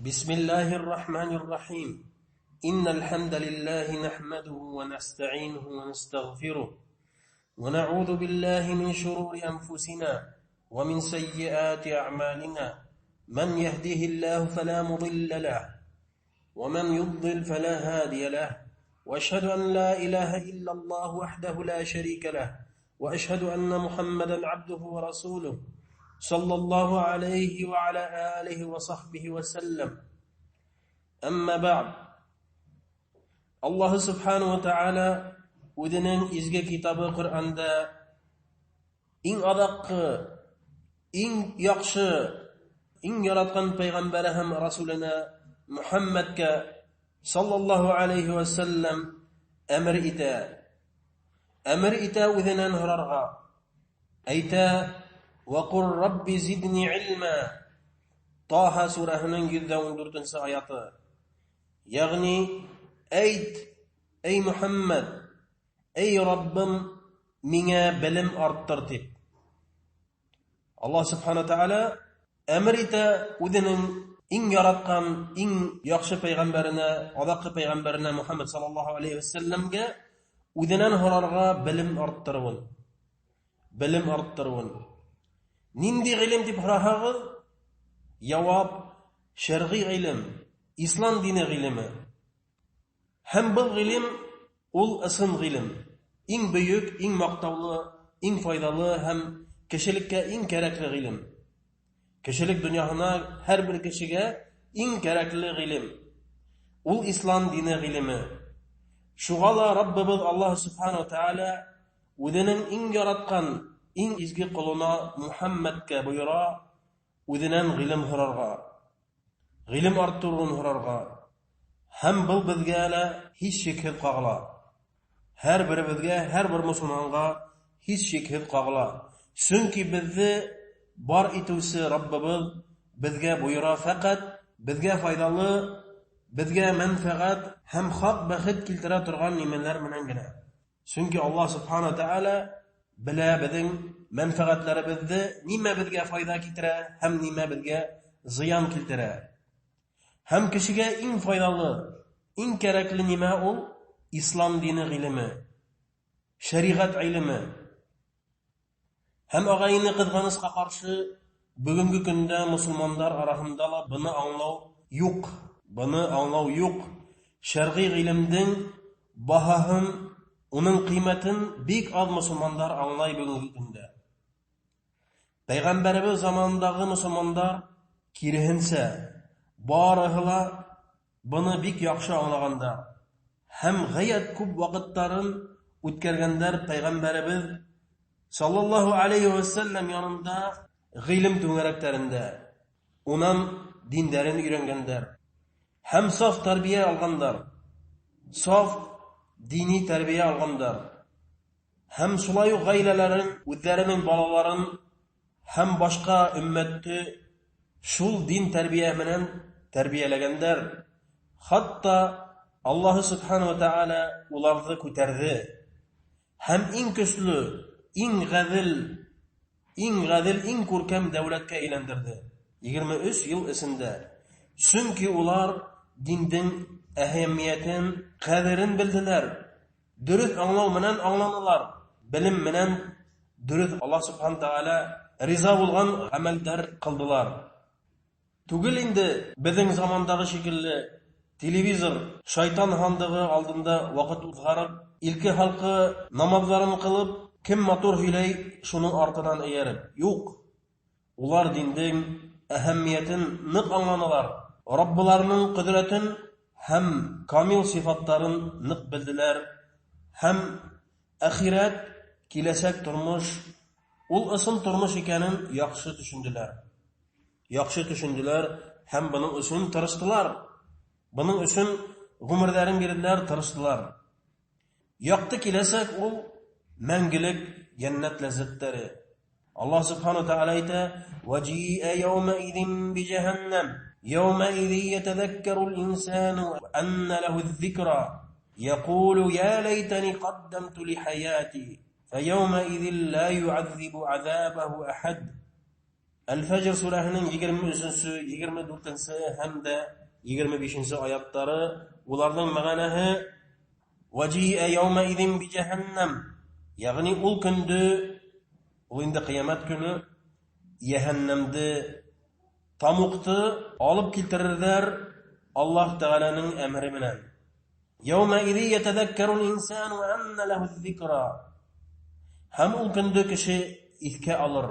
بسم الله الرحمن الرحيم. إن الحمد لله نحمده ونستعينه ونستغفره ونعوذ بالله من شرور أنفسنا ومن سيئات أعمالنا. من يهده الله فلا مضل له ومن يضلل فلا هادي له، وأشهد أن لا إله إلا الله وحده لا شريك له، وأشهد أن محمدا عبده ورسوله صلى الله عليه وعلى آله وصحبه وسلم. أما بعد، الله سبحانه وتعالى o'zining izgi kitobi Qur'onda eng adaqqi, eng yaxshi, eng yaratgan payg'ambari ham rasulina Muhammadga sallallohu alayhi va sallam amr ita o'zining hurarga ayta: "Va qur robbi zidni ilma." Taha surasining 114-oyati. Ya'ni ayt ey Muhammad, ey Rabbim menga bilim orttir deb. Allah subhanahu wa ta'ala amr ita o'zining eng yaratgan, eng yaxshi payg'ambarina, odoqi payg'ambarina Muhammad sallallohu alayhi va sallamga o'zining hurarga bilim orttirun. Nindi ilm deb hurag'iz? Javob: shar'iy ilm, islom dini ilmi. Hem bu ilim ol ısın ilim. En büyük, en maqtavlı, en faydalı hem kişilikке en gerekli ilim. Kişilik dünyasına her bir kişiye en gerekli ilim. Ol İslam dini ilmi. Şuğala Rabbimiz Allah subhanahu ta'ala o'zining en yaratgan, en izgi quluna Muhammadga buyura, o'zining ilim hurarga, ilim arttırun hurarga. Hem bu bizge hiç şekil qağla. Her birimizge, her bir musulmanga hiç şekil qağla. Çünkü bizi bar etuvsi Rabbimiz bizge buyura fakat bizge faydalı, bizge menfaat hem hak baxit keltire turgan nimeler menengine. Çünkü Allah subhanahu ta'ala bile bizim menfaatlarimizni nime bizge fayda keltire hem nime bizge ziyan keltire. Hem kişiye en faydalı, en gerekli nima ol? İslam dini ilmi, şeriat ilmi. Hem ağayını kızganızga karşı bugünkü günde Müslümanlar arasında bunu anlav yok. Şer'i ilimden bahahın, onun kıymetin büyük az Müslümanlar anlay bugünkü günde. Peygamberimiz zamanındaki Müslümanlar kirihinse, barıhla bunu bik yaxşı anlaganda hem gayet ko'p vaqtlarin o'tkazganlar payg'ambarimiz sallallohu alayhi va sallam yonida ilm to'garaklarida unam dinlarini o'rganganlar. Hem sof tarbiya olganlar, sof diniy tarbiya olganlar. Hem sulayu gaylalarin, o'zlarining bolalarin hem boshqa ummatni shul din tarbiya bilan tarbiyalaganlar. Hatta Allah subhanahu wa ta'ala ularni ko'tardi. Hem en köslü, en g'azil, en ko'rkam davlatga aylantirdi. 23 yil isinde. Çünkü ular dindin ahamiyatini, qadrini bildilar. Dürüst anlav bilan anlanalar. Bilim bilan dürüst Allah subhanahu wa ta'ala rizo bo'lgan amallar qildilar. Tugul indi bizning zamandagi şekilli televizor shayton handigi oldinda vaqt o'tkazib, ilki halqi namozlarini qilib, kim motor hilay şunun ortidan ayirib. Yo'q. Ular dinning ahamiyatini niq anlanalar. Robbilarining qudratini hem kamil sifatlarini niq bildilar. Hem ahiret, kelajak turmush, ul asl turmush ekanini yaxshi tushundilar. Hem bunun üçün tırıştılar. Bunun üçün gümürlerin biriler tırıştılar. Yaktı kilesek ol mengilik cennet lezzetleri. Allah subhanahu ta'ala ite وَجِيءَ يَوْمَئِذٍ بِجَهَنَّمْ يَوْمَئِذٍ يَتَذَكَّرُ الْإِنسَانُ أَنَّ لَهُ الذِّكْرَى يَقُولُ يَا لَيْتَنِي قَدَّمْتُ لِحَيَاتِي فَيَوْمَئِذٍ لَا يُعَذِّبُ عَذَابَهُ أَحَدٌ Al-Fajr surəsinin 23-cü, 24-cü həm də 25-ci ayətləri onların məğanəsi وَجِيءَ يَوْمَئِذٍ بِجَهَنَّمَ yəni ol gündə o indi qiyamət günü Cəhənnəmdə tamuqdu alıb keltirirlər Allah Teala'nın əmri bilan. يَوْمَئِذٍ يَتَذَكَّرُ الْإِنسَانُ وَأَنَّ لَهُ الذِّكْرَى Hem ol gündə kişi iskə alır.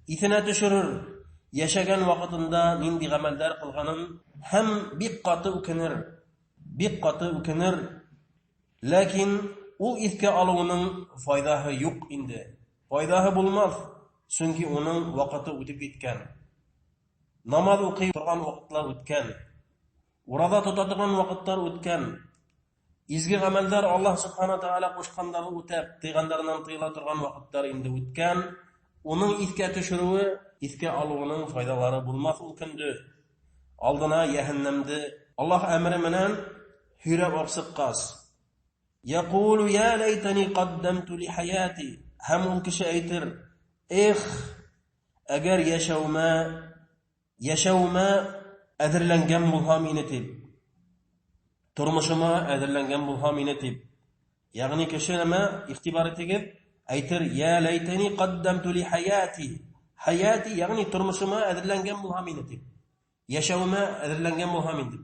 İtinə düşürür. Yaşagan vaqtında nindi əməllər qılğanın hem bir qatı ükenir. Bir qatı ükenir. Lakin ol iskə alığının faydası yox indi. Faydası bulmaz. Çünki onun vaqtı ötüb gitken. Namaz okuyup turgan vaqtlar ötken. Orada tutadigan vaqtlar ötken. İzgi ameller Allah subhanahu taala qoşqanları ötəp, tıyğanlarından tıyıla turgan vaqtlar indi ötken. Onun iskə düşürüğü, iskə alığının faydaları bulmaz ol gündə. Aldına Cəhənnəmdə Allah əmri bilan hürə oqsıqqas. Yaqulu ya laytani qaddamtu li hayati. Hem ol kişi aytır: Əgər yaşawma ədirləngan bulham inetib. Turmuşuma ədirləngan bulham inetib. Yani kişi nima ixtibar etigib aytır: Ya laytani qaddamtu li hayati. Hayati yani turmuşuma ədirləngan bulham inetib. Yaşawma ədirləngan bulham inetib.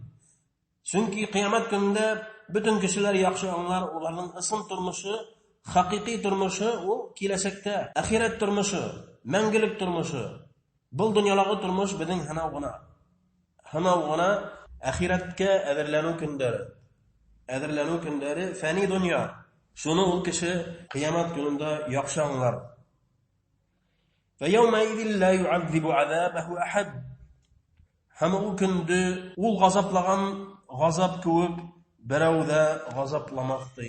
Çünki qiyamet günündə bütün kişiler yaxşı anlar, onların ısın turmuşu, haqiqiy turmuşu o kelasekte, ahiret turmuşu, мәңгілік turmuşu. Bu dünyalağı turmuş bizim hanavğına ahiretke ədirlənü gündəri. Ədirlənü gündəri fani dünya. Şunu ol kişi kıyamet günündə yaxşı anlar. Ve yevmeidin la yu'azzibu azabehu ahad. Hem o gündü ol gazapлаган gazap kövüp birovda gazaplamaqdı.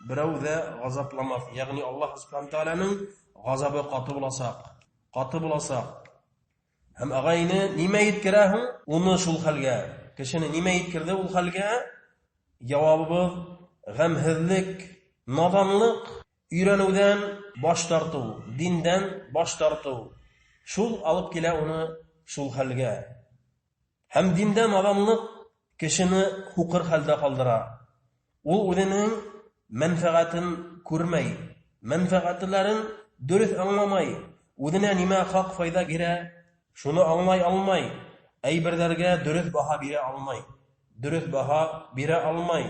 Birovda gazaplamaz. Yani Allah subhanahu ta'ala'nın gazabı qatı bulasaq. Hem ağayını nime yetkirahı? Onu şul halga. Kişini nime yetkirdi ol halga? Cevabı gamhizlik, nadanlık, öğrenüden baş tartı, dinden baş tartı. Şul alıp kele onu şul halga. Hem dinden nadanlık kişini hukır halda kaldıra. O özünün menfaatın görmey, menfaatlerin dürüst anlamay, özüne nime hak fayda gire, şunu anlay almay, eyberlerge dürüst baha bire almay.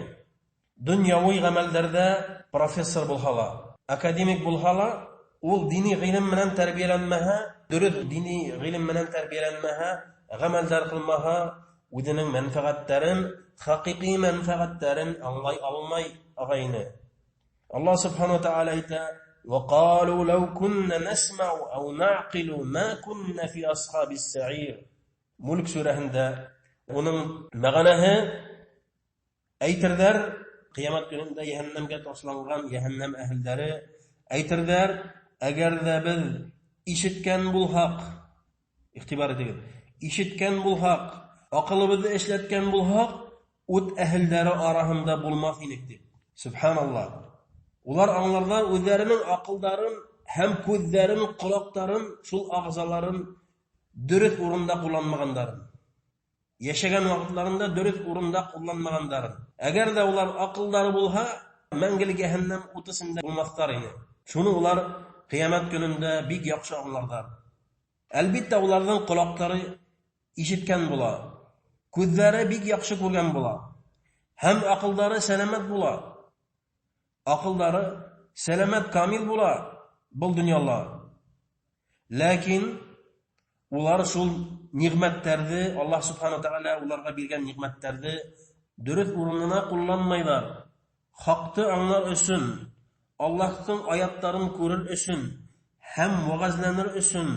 Dünyavi gamellerde profesör bulhala, akademik bulhala, ol dini ilim bilen terbiyelenmeha, dürüst dini ilim bilen terbiyelenmeha, gameller kılmaha, özünün menfaatlerin, hakiki menfaatlerin anlay almay ağayını. Allah subhanahu wa ta'ala ite وَقَالُوا لَوْ كُنَّ نَسْمَعُ أَوْ نَعْقِلُ مَا كُنَّ فِي أَصْحَابِ السَّعِيرِ Mulk surahında onun məğanəhi aytirlər Qiyamet günündə Cəhənnəmə toslanğan Cəhənnəm əhlləri aytirlər əgər də biz işitken bulhaq ixtibar edib işitken bulhaq aqlımızı işletken bulhaq ot əhlləri arasında bulmaz inekdir. Subhanallah. Ular anlarlar özlərinin aqılların hem közlərin, qulaqların, şul ağzaların dürüst orunda kullanmağanların. Yaşagan vaqtlarında dürüst orunda kullanmağanların. Əgər də ular aqılları bulha, məngili Cəhənnəm otısında bulmaqlar ini. Şunu ular Qiyamet günündə big yaxşı anlarlar. Elbette ulardan qulaqları işitken bula. Közləri big yaxşı görgen bula. Hem aqılları selamet bula. Aqılları selamet kamil bula. Bu dünyada. Lakin ular şul nimetlerdi Allah subhanahu taala ularga bergen nimetlerdi dürüst urununa kullanmaylar. Haktı anlar üçün, Allah'ın ayatlarını görür üçün, hem vaazlanır üçün,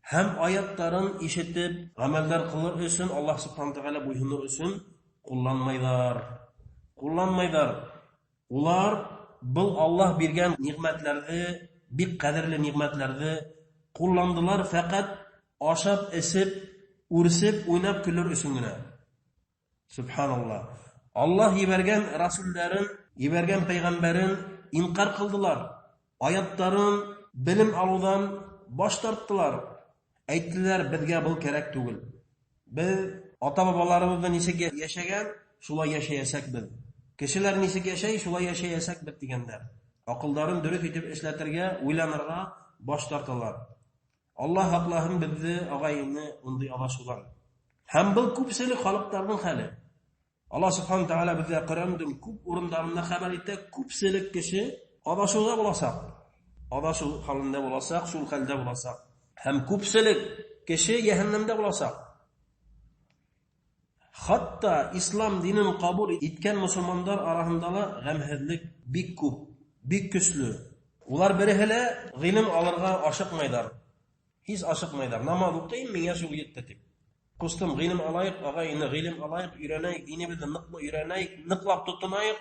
hem ayatların işitip ameller kılır üçün Allah subhanahu taala buyurur üçün kullanmaylar. Ular bu Allah bergen nimetlerdi, bir kaderli nimetlerdi kullandılar fakat aşap esip, ursip, oynap külür üstüne. Subhanallah. Allah yibergen Rasullerin, yibergen peygamberin inkar kıldılar. Ayatların bilim aludan baş tarttılar. Әйттеләр, безгә бұл кирәк түгел. Без ата-бабаларыбыздан ничек яшәгән, шулай яшәясәк без. Кешеләр ничек яшәй, шулай яшәясәк без дигәннәр. Акылларын дөрес итеп эшләтергә, уйланырга баш тарталар. Аллаһ хаклаһын безне, агайны, ундый адашулар. Һәм бұл күпселек халыкларның хәле. Аллаһ Субхану Тааля безгә Коръәндә күп урыннарында хәбәр итә, күпселек кеше адашуда буласак. Адашу хәлендә буласак, шул хәлдә буласак. Һәм күпселек кеше яһәннәмдә буласак. Хатта ислам динен кабул иткән мусламандар арасында ла гамһезлек бик күп, бик көчле. Улар берәһелә гыйлем алырга ашыкмайдар. Һис ашыкмайдар. Намаз укыйм, миңа шул җитте дип. Кустым, гыйлем алайык, агайны гыйлем алайык, өйрәнәйек, динебезне ныклы өйрәнәйек, ныклап тотынайык.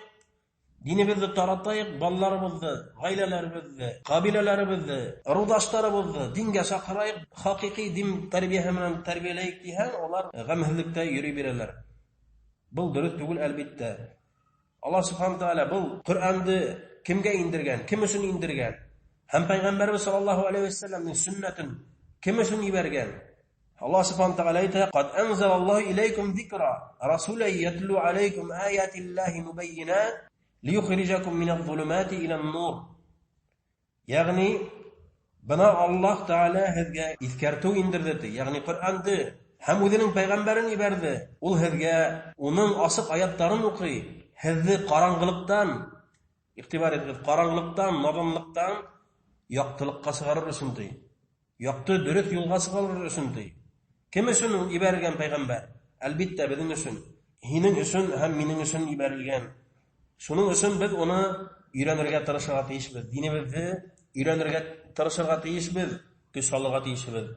Динебезне таратайык, балларыбызны, гаиләләребезне, кабиләләребезне, рудаштарыбызны дингә чакырайык, хакыйкый дин тәрбияһе белән тәрбияләйек дигән, алар гамһезлектә йөри бирәләр. Бұл дөрес түгел әлбәттә. Аллаһ Субхану Тааля бұл Коръәнне кемгә индергән, кем өчен индергән? Һәм Пәйгамбәрбез саллаллаһу алейхи ва сәлләмнең сөннәтен кем өчен ибәргән? Аллаһ Субхану Тааля әйтә: "Кад анзалаллаһу илейкум зикра, расулан ятлу алейкум аятиллаһи мубаййинат, лiyukhrijakum minadh-dhulumati ila-n-nur." Ягъни бына Аллаһ Тааля һезгә искәртү индерде. Ягъни Коръәнне һәм үзенең пәйгамбәрен ибәрде. Ул һезгә уның асык аятларын укый. Һезне караңгылыктан, игътибар итегез, караңгылыктан, наданлыктан яктылыкка чыгарыр өчен ди. Якты дөрес юлга чыгарыр өчен ди. Кем өчен ибәргән пәйгамбәр? Әлбәттә безнең өчен. Һинең өчен һәм минең өчен ибәрелгән. Шуның өчен без уны өйрәнергә тырышырга тиешбез. Динебезне өйрәнергә тырышырга тиешбез, көч салырга тиешбез.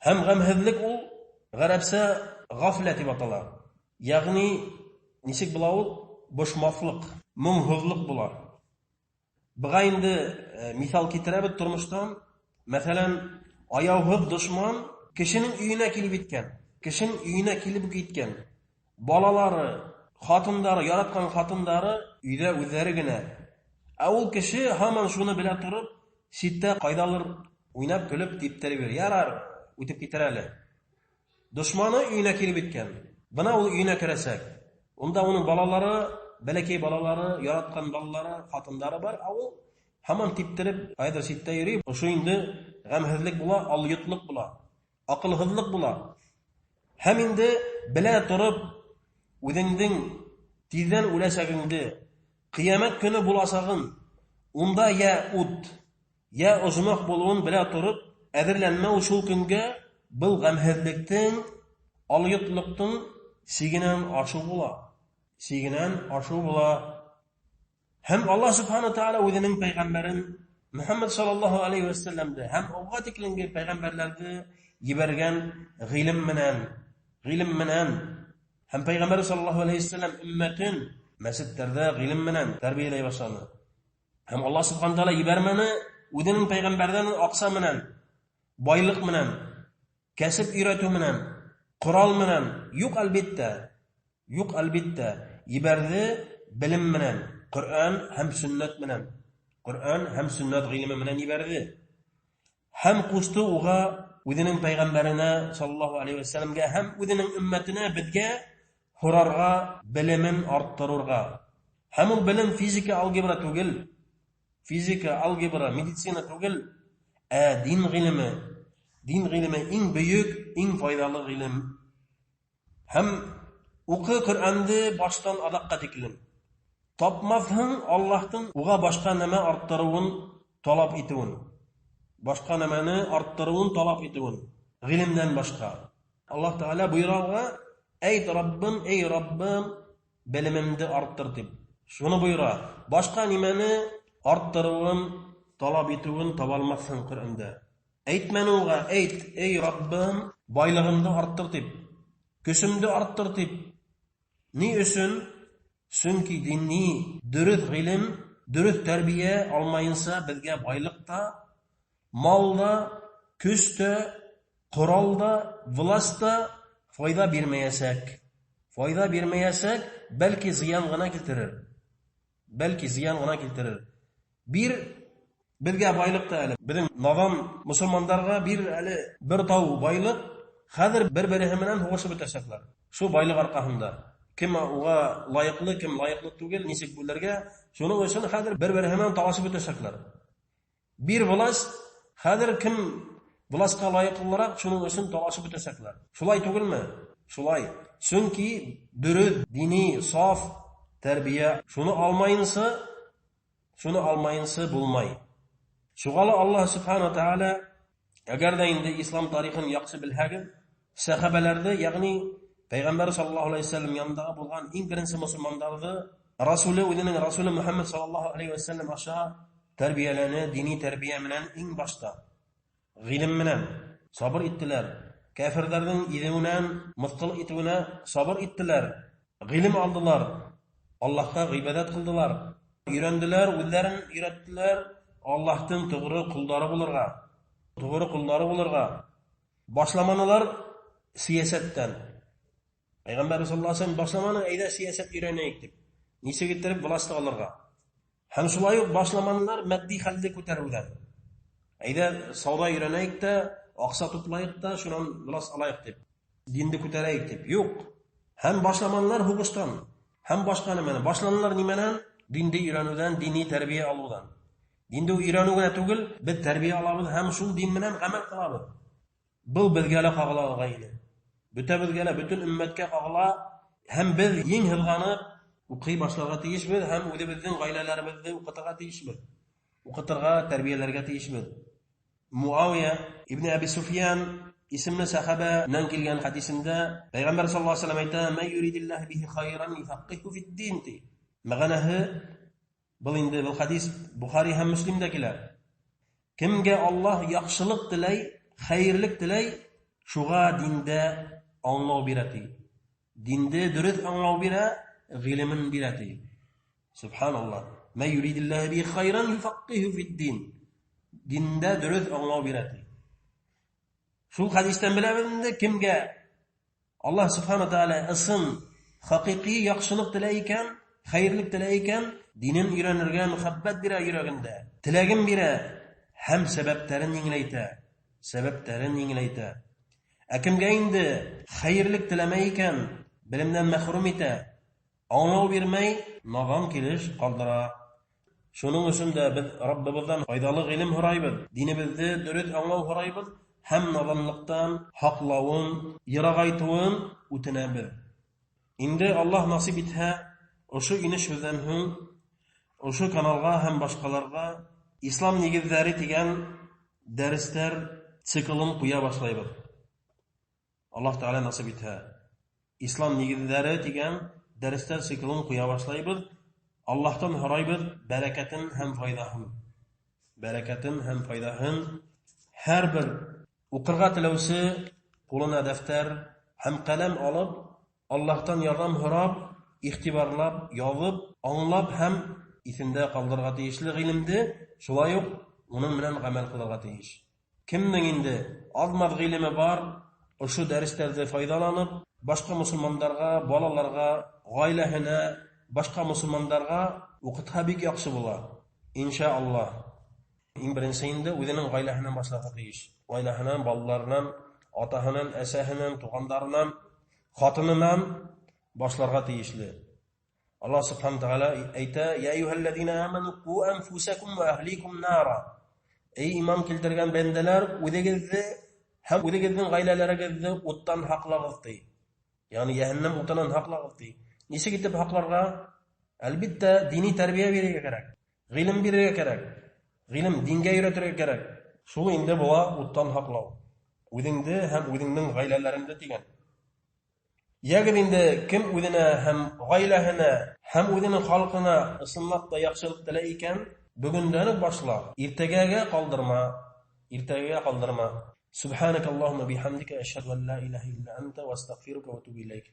Һәм гамһезлек ул гарәпсә гафләт дип атала. Ягъни ничек була ул? Бошмаслык, моңһызлык була. Быга инде мисал китерәбез тормыштан. Мәсәлән, аяусыз дошман кешенең өенә килеп иткән. Кешенең өенә килеп киткән. Балалары, хатындары, яраткан хатындары өйдә үзләре генә. Ә ул кеше һаман шуны белә торып, ситтә кайдалыр уйнап көлеп типтереп йөр. Ярар, үтеп китер әле. Дошманы өенә килеп иткән. Бына ул өенә керәсәк. Унда уның балалары, бәләкәй балалары, яраткан балалары, хатындары бар. Ә ул һаман типтереп, кайдыр ситтә йөри. Шу инде гамһезлек була, алйытлык була, акылһызлык була. Һәм инде белә торып, үзеңнең тиздән үләчәгеңне, кыямәт көне буласагын, унда я ут, я озмак булуын белә торып, әзерләнмәү шул көнгә был гамһезлектең, алйытлыктың сигенән ашу була. Сигенән ашу була. Һәм Аллаһ Субхану Тааля үзенең пәйгамбәрен Мөхәммәд саллаллаһу алейхи ва сәлләмне һәм алга тиклемге пәйгамбәрләрне ибәргән гыйлем менән һәм Пәйгамбәр саллаллаһу алейхи ва сәлләм уммәтен мәсҗидләрдә гыйлем менән тәрбияләй башлады. Һәм Аллаһ Субхану Тааля ибәрмәне үзенең пәйгамбәрдән акса менән, байлык менән, кәсеп өйрәтү менән, корал менән, юк әлбәттә, ибәрде белем менән, Коръән һәм сөннәт менән. Коръән һәм сөннәт гыйлеме менән ибәрде. Һәм кушты уга үзенең пәйгамбәренә саллаллаһу алейхи ва сәлләмгә һәм үзенең уммәтенә безгә хорарга, белемен арттырырга. Һәм ул белем физика, алгебра түгел, медицина түгел, ә дин гыйлеме. Дин гыйлеме иң бөек, иң файдалы гыйлем. Һәм укы Коръәнне баштан адакка тиклем. Тапмассың Аллаһтың уга башка нәмә арттыруын талап итүен. Башка нәмәне арттыруын талап итүен. Гыйлемдән башка. Аллаһ Тааля буйрауга: "Әйт Раббым, эй Раббым, белемемне арттыр" дип. Шуны буйра. Башка нимәне арттыруын талап итүен таба алмассың Коръәндә. Әйтмәне уга: "Әйт, эй Раббым, байлыгымны арттыр" дип. Көсемне арттыр дип. Ни өчен? Чөнки динни дөрес гыйлем, дөрес тәрбия алмаенса безгә байлыкта, малда, көстә, коралда, властта файда бирмәясәк. Бәлки зыян гына китерер. Бир Bizga boylik da әле. Bizim nadan musulmonlarga bir tav boylik, hozir bir-biri bilan ho'shib o'tashaklar. Shu boylik orqasida kim uga loyiqli, kim loyiqli tugil, nechik bularga shuning uchun hozir bir-biri bilan talashib o'tashaklar. Bir bulas hozir kim bulasqa loyiqliroq shuning uchun talashib o'tashaklar. Shulay tugilmi? Shulay. Chunki durud, diniy, sof tarbiya shuni olmayinsa bo'lmay. Shug'ala Alloh subhanahu va taolo agarda endi islom tarixini yaxshi bilhagi, sahabalarda, ya'ni payg'ambar sollallohu alayhi vasallam yonidagi bo'lgan eng birinchi musulmonlarni Rasuli Muhammad sollallohu alayhi vasallam asha tarbiyalani diniy tarbiya bilan eng boshda ilm bilan sabr etdilar. Kafirlarning idivinan, mutqil etivina sabr etdilar. Ilm oldilar. Allohga ibodat qildilar. Öğrendiler, o'zlarini öğrettiler. Allah'tan to'g'ri qullari bo'lirga. Boshlamanalar siyosatdan. Payg'ambar sollallohu alayhi vasallam boshlamani ayda siyosat o'rganaylik deb. Nisa getirib bulasni olirga. Ham shulay boshlamalar maddiy xalda ko'tarilgan. Ayda savdo o'rganaylik da, oqsa to'playlik da, shundan bulas olaylik deb. Dinni ko'taraylik deb. Yo'q. Ham boshlamalar hug'ishdan, ham boshqa nima. Boshlamalar nimadan? Dinde öğrenüden, dini terbiye alıdan. Dinde öğrenüden tugul, biz terbiye alabız, hem şu din bilen amel kılabız. Bu bilgele kağla gayni. Bütün ümmetke kağla, hem biz yin hılganıp, uqi başlarga teyişmiz, hem öyle bizden gaylelerimizi uqıtırga teyişmiz. Uqıtırga, terbiyelerge teyişmiz. Muaviye İbni Abi Sufyan isimli sahabe'den gelgen hadisinde, Peygamber sallallahu aleyhi ve sellem ayta, "Men yuridillahu bihi hayran yufaqqihu fid-din." Mağanahi bu indi bu hadis Buxari hem Müslim'dekiler. Kimge Allah yaxşılık dilay, hayırlık dilay, şuğa dinde anlav birati. Dinde dürüst anlav bira, ilmin birati. Subhanallah. Men yuridillahu bihi hayran yufaqqihu fid-din. Dinde dürüst anlav birati. Şu hadisten bileminde kimge Allah subhanahu taala ısın hakiki yaxşılık dilayken, hayırlık dilayken, dinin öğrenirge muhabbet bira yüreğinde. Tilagim bira hem sebeplerin yengileyte. Akimge indi hayırlık dilemeyken, bilimden mahrum ite, anlav birmey, nagam keliş kaldıra. Şunun için de biz Rabbimizden faydalı ilim huraybız, dinimizde dürüst anlav huraybız, hem nadanlıktan, haqlavun, yıragaytuun utinabız. Indi Allah nasip ithe, Oşu iniş sözden oşu kanalga hem başkalarga İslam negizleri degan dersler siklini qo'ya boshlaymiz. Alloh taolo nasib etsa. İslam negizleri degan dersler siklini qo'ya boshlaymiz. Allohdan so'raymiz baraketin hem foydahin. Her bir o'qirga tilovchi qo'lina daftar hem qalam olib Allohdan yordam so'rab İhtibarlab, yazıp, anlab hem isinde kaldırga teyişli ilimdi, şulay yok, onun bilen amel kılırga teyiş. Kimning indi azmaz ilimi var, şu derslerde faydalanıp, başka musulmanlarga, balalarga, gailehine, başka musulmanlarga o'qitha bek yaxshi bo'lar. İnşallah. Eng birinchisinde o'zining gailehine başlaga teyiş. Gailehine, balalarından, atahından, asahinden, tuğanlarından, xotinindan başlarga teyişli. Allah subhanahu taala ayta: "Ya eyyuhellezina amanu qu anfusakum ve ahlikum nara." Ey iman keltirgan bendeler, o'zingizning gailalaringizga o'tdan haqlag'izdi. Ya'ni cehennem o'tinan haqlag'izdi. Nechta ketib haqlarga? Albatta diniy tarbiya berishga kerak. Ilm berishga kerak. Ilm dinga o'rgatishga kerak. Shu endi bo'la o'tdan haqlav. O'zingni ham o'zingning gailalaringga degan. Yagin indi kim o'zini ham gailahini, ham o'zining xalqini islomda yaxshilik tilaykan, bugundan boshla. Ertagaga qoldirma. Subhanakallahumma bihamdika ashhadu an la ilaha illa anta va astaghfiruka va atubu ilayk.